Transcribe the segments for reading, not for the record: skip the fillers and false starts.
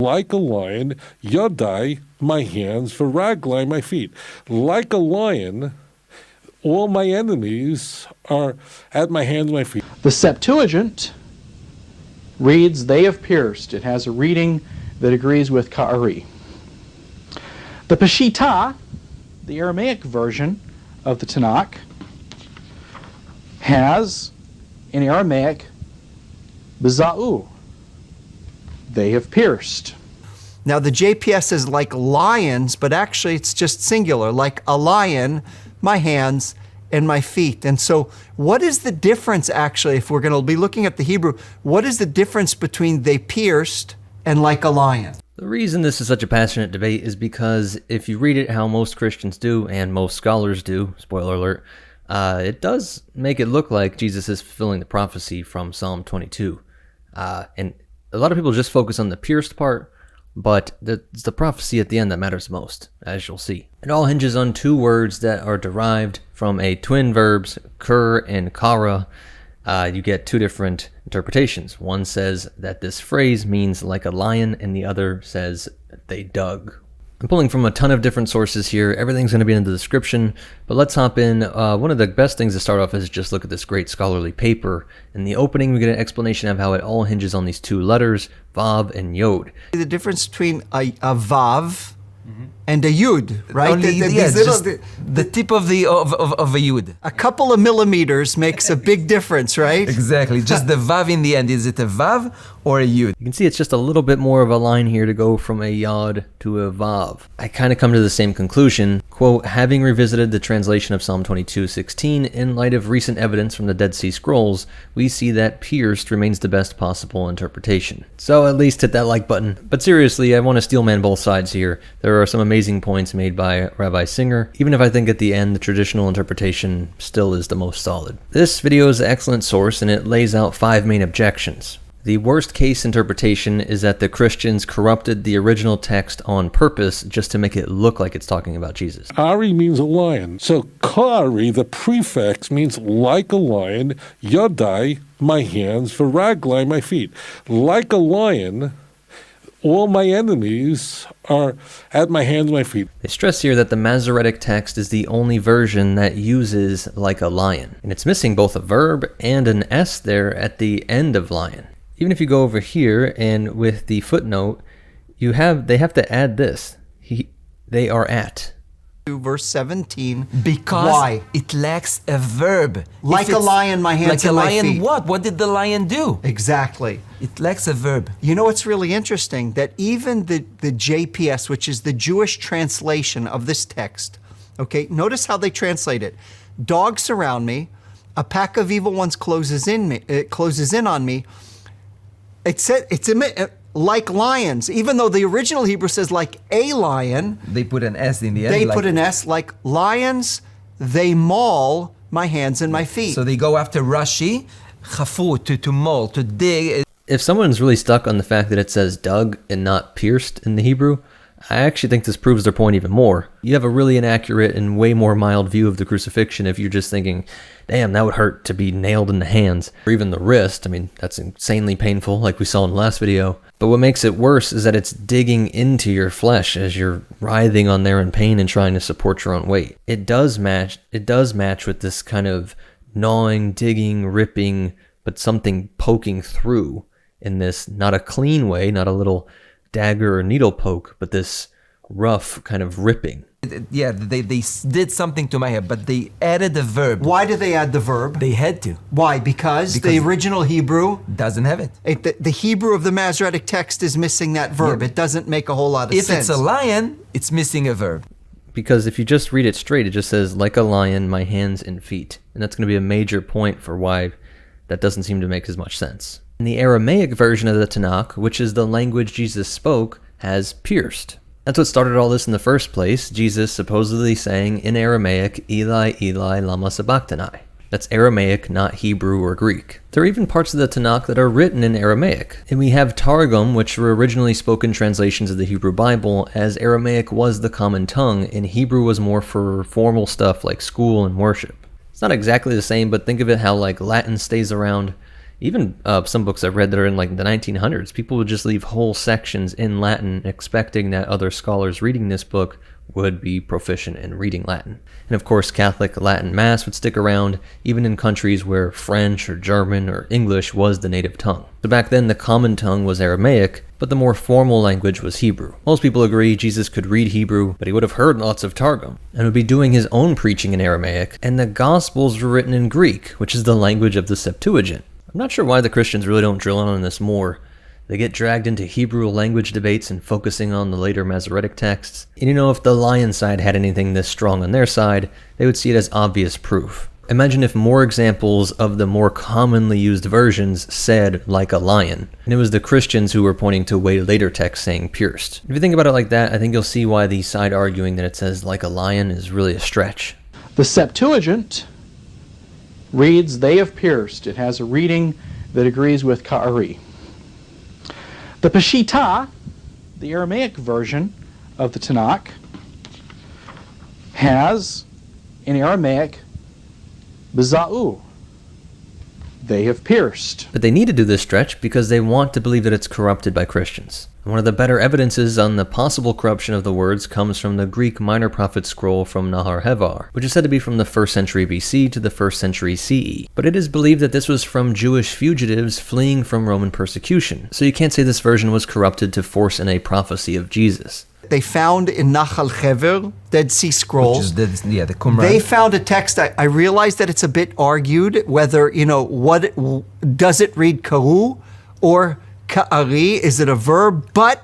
Like a lion, yodai, my hands, v'raglai, my feet. Like a lion, all my enemies are at my hands and my feet. The Septuagint reads, they have pierced. It has a reading that agrees with Ka'ari. The Peshitta, the Aramaic version of the Tanakh, has in Aramaic, Biza'u, they have pierced. Now the JPS is like lions, but actually it's just singular, like a lion, my hands and my feet. And so what is the difference actually, if we're going to be looking at the Hebrew, what is the difference between they pierced and like a lion? The reason this is such a passionate debate is because if you read it how most Christians do, and most scholars do, spoiler alert, it does make it look like Jesus is fulfilling the prophecy from Psalm 22. And a lot of people just focus on the pierced part, but it's the prophecy at the end that matters most, as you'll see. It all hinges on two words that are derived from a twin verbs, kur and kara. You get two different interpretations. One says that this phrase means like a lion, and the other says they dug. I'm pulling from a ton of different sources here. Everything's going to be in the description, but let's hop in. One of the best things to start off is just look at this great scholarly paper. In the opening, we get an explanation of how it all hinges on these two letters, vav and yod. The difference between a vav and a yud, right? Only, the tip of a yud. A couple of millimeters makes a big difference, right? Exactly. Just the vav in the end. Is it a vav or a yud? You can see it's just a little bit more of a line here to go from a yod to a vav. I kind of come to the same conclusion. Quote, having revisited the translation of Psalm 22:16 in light of recent evidence from the Dead Sea Scrolls, we see that pierced remains the best possible interpretation. So at least hit that like button. But seriously, I want to steel man both sides here. There are some amazing points made by Rabbi Singer, even if I think at the end the traditional interpretation still is the most solid. This video is an excellent source, and it lays out 5 main objections. The worst case interpretation is that the Christians corrupted the original text on purpose just to make it look like it's talking about Jesus. Ari means a lion. So Kari, the prefix, means like a lion, yodai, my hands, v'raglai, my feet. Like a lion, all my enemies are at my hands and my feet. They stress here that the Masoretic text is the only version that uses like a lion, and it's missing both a verb and an S there at the end of lion. Even if you go over here and with the footnote, they have to add this. They are at. Verse 17. Because why? It lacks a verb. Like a lion, my hands and my feet. Like a lion what? What did the lion do? Exactly. It lacks a verb. You know what's really interesting? That even the JPS, which is the Jewish translation of this text, okay, notice how they translate it. Dogs surround me, a pack of evil ones closes in on me. It's like lions, even though the original Hebrew says like a lion. They put an S in the end. They put an S, like lions, they maul my hands and my feet. So they go after Rashi, chafu, to maul, to dig. If someone's really stuck on the fact that it says dug and not pierced in the Hebrew, I actually think this proves their point even more. You have a really inaccurate and way more mild view of the crucifixion if you're just thinking, damn, that would hurt to be nailed in the hands, or even the wrist. I mean, that's insanely painful, like we saw in the last video. But what makes it worse is that it's digging into your flesh as you're writhing on there in pain and trying to support your own weight. It does match with this kind of gnawing, digging, ripping, but something poking through in this, not a clean way, not a little dagger or needle poke, but this rough kind of ripping. Yeah, they did something to my head, but they added a verb. Why did they add the verb? They had to. Why? Because the original Hebrew doesn't have it. The Hebrew of the Masoretic text is missing that verb. Yeah. It doesn't make a whole lot of sense. If it's a lion, it's missing a verb. Because if you just read it straight, it just says, like a lion, my hands and feet. And that's going to be a major point for why that doesn't seem to make as much sense. And the Aramaic version of the Tanakh, which is the language Jesus spoke, has pierced. That's what started all this in the first place, Jesus supposedly saying in Aramaic, Eli, Eli, lama sabachthani. That's Aramaic, not Hebrew or Greek. There are even parts of the Tanakh that are written in Aramaic. And we have Targum, which were originally spoken translations of the Hebrew Bible, as Aramaic was the common tongue, and Hebrew was more for formal stuff like school and worship. It's not exactly the same, but think of it how like Latin stays around. Even some books I've read that are in like the 1900s, people would just leave whole sections in Latin expecting that other scholars reading this book would be proficient in reading Latin. And of course, Catholic Latin Mass would stick around even in countries where French or German or English was the native tongue. So back then, the common tongue was Aramaic, but the more formal language was Hebrew. Most people agree Jesus could read Hebrew, but he would have heard lots of Targum, and would be doing his own preaching in Aramaic, and the Gospels were written in Greek, which is the language of the Septuagint. I'm not sure why the Christians really don't drill in on this more. They get dragged into Hebrew language debates and focusing on the later Masoretic texts. And if the lion side had anything this strong on their side, they would see it as obvious proof. Imagine if more examples of the more commonly used versions said like a lion, and it was the Christians who were pointing to way later texts saying pierced. If you think about it like that, I think you'll see why the side arguing that it says like a lion is really a stretch. The Septuagint reads, "They have pierced." It has a reading that agrees with Ka'ari. The Peshitta, the Aramaic version of the Tanakh, has in Aramaic, Biza'u. They have pierced. But they need to do this stretch because they want to believe that it's corrupted by Christians. And one of the better evidences on the possible corruption of the words comes from the Greek Minor Prophet scroll from Nahar Hevar, which is said to be from the 1st century BC to the 1st century CE. But it is believed that this was from Jewish fugitives fleeing from Roman persecution. So you can't say this version was corrupted to force in a prophecy of Jesus. They found in Nahal Hever, Dead Sea Scrolls, Which is the Qumran. they found a text. I realize that it's a bit argued whether, what does it read karu or ka'ari? Is it a verb? But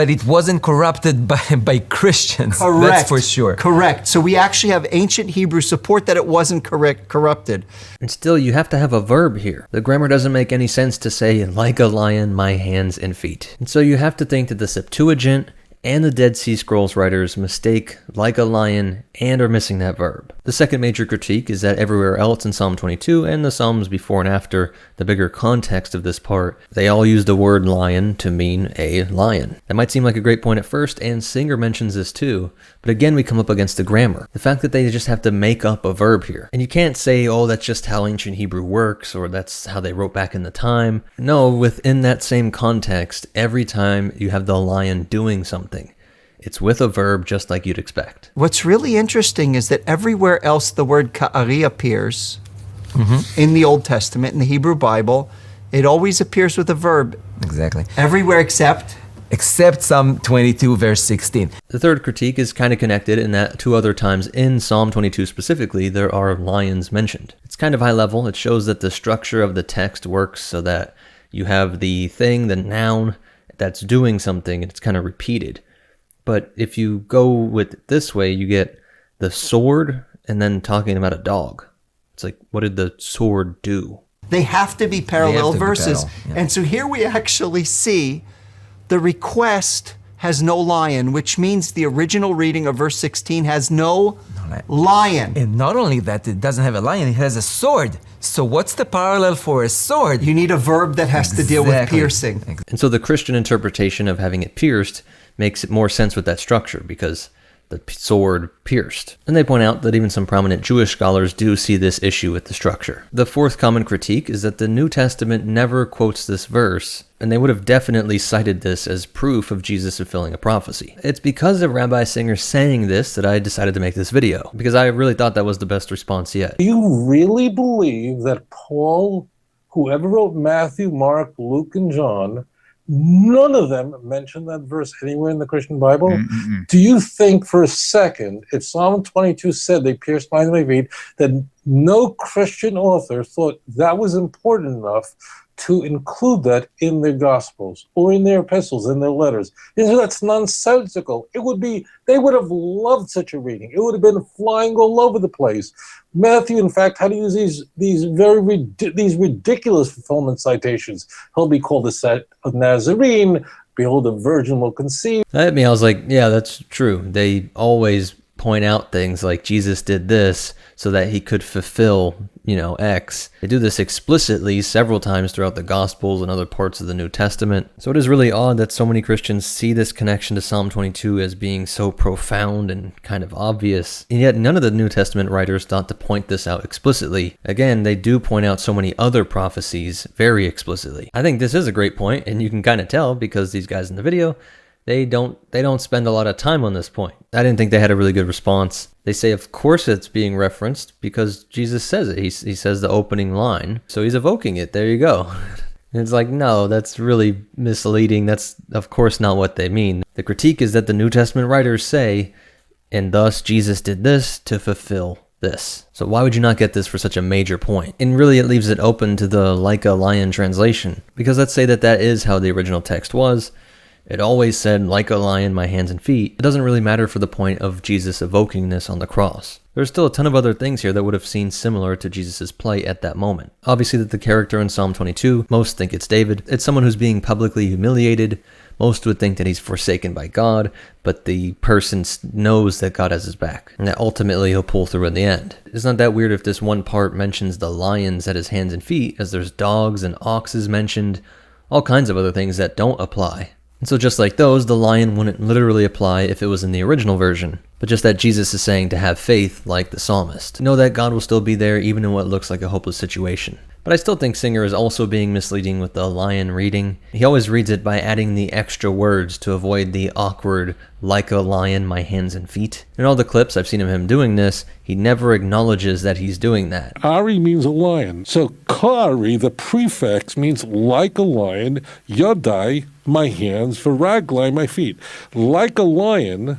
it wasn't corrupted by Christians. correct. That's for sure. Correct. So we actually have ancient Hebrew support that it wasn't corrupted. And still, you have to have a verb here. The grammar doesn't make any sense to say, like a lion, my hands and feet. And so you have to think that the Septuagint and the Dead Sea Scrolls writers mistake like a lion and are missing that verb. The second major critique is that everywhere else in Psalm 22 and the Psalms before and after, the bigger context of this part, they all use the word lion to mean a lion. That might seem like a great point at first, and Singer mentions this too, but again we come up against the grammar. The fact that they just have to make up a verb here. And you can't say, oh, that's just how ancient Hebrew works, or that's how they wrote back in the time. No, within that same context, every time you have the lion doing something, it's with a verb just like you'd expect. What's really interesting is that everywhere else the word ka'ari appears in the Old Testament, in the Hebrew Bible, it always appears with a verb. Exactly. Everywhere except Psalm 22, verse 16. The third critique is kind of connected in that two other times in Psalm 22 specifically, there are lions mentioned. It's kind of high level. It shows that the structure of the text works so that you have the thing, the noun, that's doing something, and it's kind of repeated. But if you go with it this way, you get the sword and then talking about a dog. It's like, what did the sword do? they have to be parallel verses. parallel, yeah. And so here we actually see the request has no lion, which means the original reading of verse 16 has no lion. And not only that, it doesn't have a lion, it has a sword. So what's the parallel for a sword? You need a verb that has to deal with Exactly. piercing. And so the Christian interpretation of having it pierced makes it more sense with that structure because the sword pierced. And they point out that even some prominent Jewish scholars do see this issue with the structure. The fourth common critique is that the New Testament never quotes this verse, and they would have definitely cited this as proof of Jesus fulfilling a prophecy. It's because of Rabbi Singer saying this that I decided to make this video, because I really thought that was the best response yet. Do you really believe that Paul, whoever wrote Matthew, Mark, Luke, and John, none of them mention that verse anywhere in the Christian Bible? Mm-mm. Do you think for a second, if Psalm 22 said they pierced my feet, that no Christian author thought that was important enough to include that in their Gospels or in their epistles, in their letters? That's nonsensical. It would be, they would have loved such a reading. It would have been flying all over the place. Matthew, in fact, had to use these ridiculous fulfillment citations. He'll be called a Nazarene. Behold, a virgin will conceive. That hit me. I was like, yeah, that's true. They always point out things like Jesus did this so that he could fulfill, X. They do this explicitly several times throughout the Gospels and other parts of the New Testament. So it is really odd that so many Christians see this connection to Psalm 22 as being so profound and kind of obvious, and yet none of the New Testament writers thought to point this out explicitly. Again, they do point out so many other prophecies very explicitly. I think this is a great point, and you can kind of tell because these guys in the video, they don't spend a lot of time on this point. I didn't think they had a really good response. They say, of course it's being referenced because Jesus says it. He says the opening line, so he's evoking it. There you go. And it's like, no, that's really misleading. That's, of course, not what they mean. The critique is that the New Testament writers say, and thus Jesus did this to fulfill this. So why would you not get this for such a major point? And really it leaves it open to the like a lion translation, because let's say that is how the original text was. It always said, like a lion, my hands and feet. It doesn't really matter for the point of Jesus evoking this on the cross. There's still a ton of other things here that would have seemed similar to Jesus' plight at that moment. Obviously, that the character in Psalm 22, most think it's David. It's someone who's being publicly humiliated. Most would think that he's forsaken by God, but the person knows that God has his back, and that ultimately he'll pull through in the end. It's not that weird if this one part mentions the lions at his hands and feet, as there's dogs and oxes mentioned, all kinds of other things that don't apply. And so just like those, the lion wouldn't literally apply if it was in the original version, but just that Jesus is saying to have faith like the psalmist. Know that God will still be there even in what looks like a hopeless situation. But I still think Singer is also being misleading with the lion reading. He always reads it by adding the extra words to avoid the awkward, like a lion, my hands and feet. In all the clips I've seen of him doing this, he never acknowledges that he's doing that. Ari means a lion. So Kari, the prefix, means like a lion. Yadai, my hands. Varaglai, my feet. Like a lion,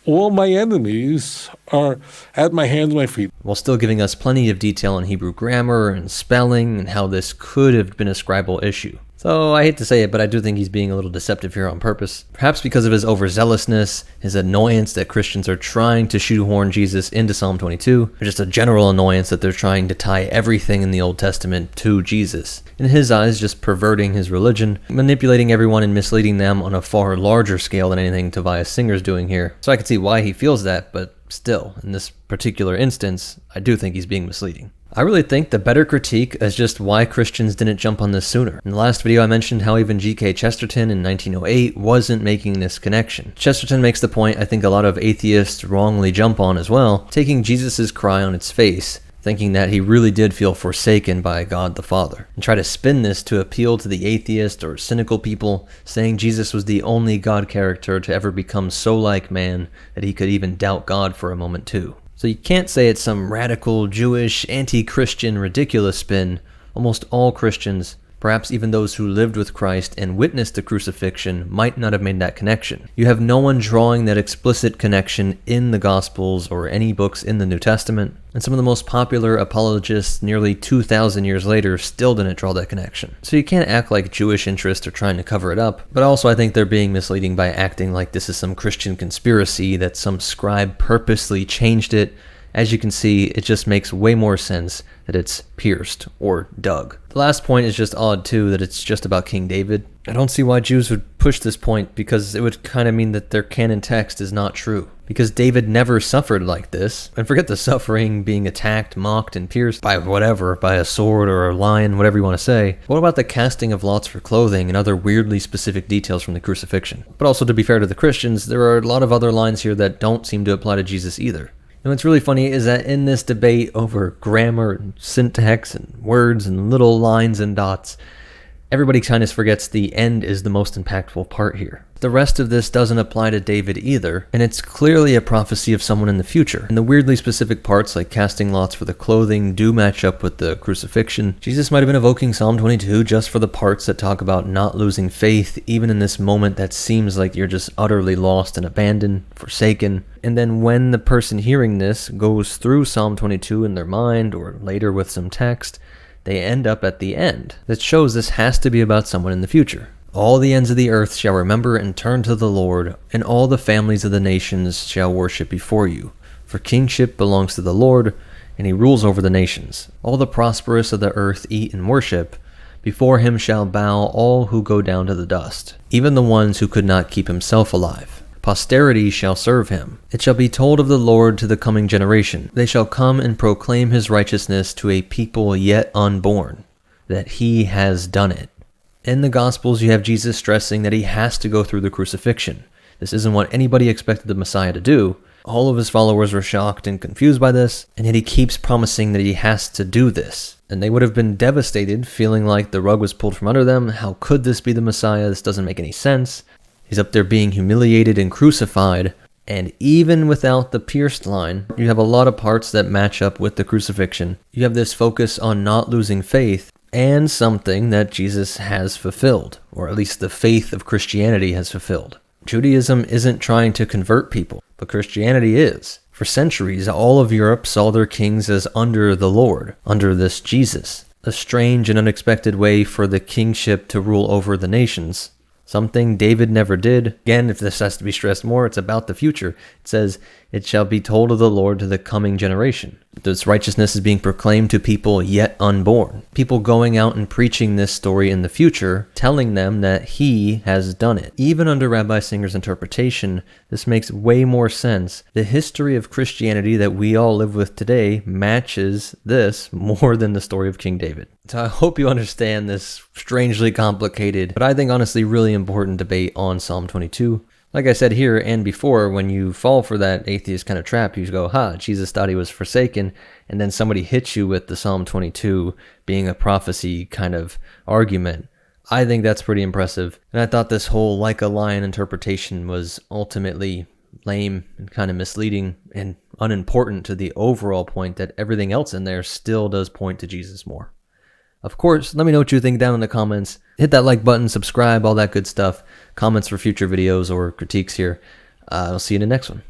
all my enemies are at my hands and my feet. While still giving us plenty of detail on Hebrew grammar and spelling and how this could have been a scribal issue. So I hate to say it, but I do think he's being a little deceptive here on purpose. Perhaps because of his overzealousness, his annoyance that Christians are trying to shoehorn Jesus into Psalm 22, or just a general annoyance that they're trying to tie everything in the Old Testament to Jesus. In his eyes, just perverting his religion, manipulating everyone and misleading them on a far larger scale than anything Tovia Singer's doing here. So I can see why he feels that, but still, in this particular instance, I do think he's being misleading. I really think the better critique is just why Christians didn't jump on this sooner. In the last video I mentioned how even G.K. Chesterton in 1908 wasn't making this connection. Chesterton makes the point I think a lot of atheists wrongly jump on as well, taking Jesus' cry on its face, thinking that he really did feel forsaken by God the Father, and try to spin this to appeal to the atheist or cynical people, saying Jesus was the only God character to ever become so like man that he could even doubt God for a moment too. So you can't say it's some radical, Jewish, anti-Christian, ridiculous spin. Almost all Christians, perhaps even those who lived with Christ and witnessed the crucifixion, might not have made that connection. You have no one drawing that explicit connection in the Gospels or any books in the New Testament, and some of the most popular apologists nearly 2,000 years later still didn't draw that connection. So you can't act like Jewish interests are trying to cover it up, but also I think they're being misleading by acting like this is some Christian conspiracy that some scribe purposely changed it. As you can see, it just makes way more sense that it's pierced or dug. The last point is just odd too, that it's just about King David. I don't see why Jews would push this point, because it would kind of mean that their canon text is not true. Because David never suffered like this. And forget the suffering, being attacked, mocked, and pierced by whatever, by a sword or a lion, whatever you want to say. What about the casting of lots for clothing and other weirdly specific details from the crucifixion? But also, to be fair to the Christians, there are a lot of other lines here that don't seem to apply to Jesus either. And what's really funny is that in this debate over grammar and syntax and words and little lines and dots, everybody kind of forgets the end is the most impactful part here. The rest of this doesn't apply to David either, and it's clearly a prophecy of someone in the future. And the weirdly specific parts like casting lots for the clothing do match up with the crucifixion. Jesus might have been evoking Psalm 22 just for the parts that talk about not losing faith, even in this moment that seems like you're just utterly lost and abandoned, forsaken. And then when the person hearing this goes through Psalm 22 in their mind, or later with some text, they end up at the end. That shows this has to be about someone in the future. All the ends of the earth shall remember and turn to the Lord, and all the families of the nations shall worship before you. For kingship belongs to the Lord, and he rules over the nations. All the prosperous of the earth eat and worship. Before him shall bow all who go down to the dust, even the ones who could not keep himself alive. Posterity shall serve him. It shall be told of the Lord to the coming generation. They shall come and proclaim his righteousness to a people yet unborn, that he has done it. In the Gospels, you have Jesus stressing that he has to go through the crucifixion. This isn't what anybody expected the Messiah to do. All of his followers were shocked and confused by this, and yet he keeps promising that he has to do this. And they would have been devastated, feeling like the rug was pulled from under them. How could this be the Messiah? This doesn't make any sense. He's up there being humiliated and crucified, and even without the pierced line, you have a lot of parts that match up with the crucifixion. You have this focus on not losing faith, and something that Jesus has fulfilled, or at least the faith of Christianity has fulfilled. Judaism isn't trying to convert people, but Christianity is. For centuries, all of Europe saw their kings as under the Lord, under this Jesus. A strange and unexpected way for the kingship to rule over the nations. Something David never did. Again, if this has to be stressed more, it's about the future. It says, it shall be told of the Lord to the coming generation. This righteousness is being proclaimed to people yet unborn. People going out and preaching this story in the future, telling them that he has done it. Even under Rabbi Singer's interpretation, this makes way more sense. The history of Christianity that we all live with today matches this more than the story of King David. So I hope you understand this strangely complicated, but I think honestly really important debate on Psalm 22. Like I said here and before, when you fall for that atheist kind of trap, you go, Jesus thought he was forsaken, and then somebody hits you with the Psalm 22 being a prophecy kind of argument. I think that's pretty impressive. And I thought this whole like a lion interpretation was ultimately lame and kind of misleading and unimportant to the overall point that everything else in there still does point to Jesus more. Of course, let me know what you think down in the comments. Hit that like button, subscribe, all that good stuff. Comments for future videos or critiques here. I'll see you in the next one.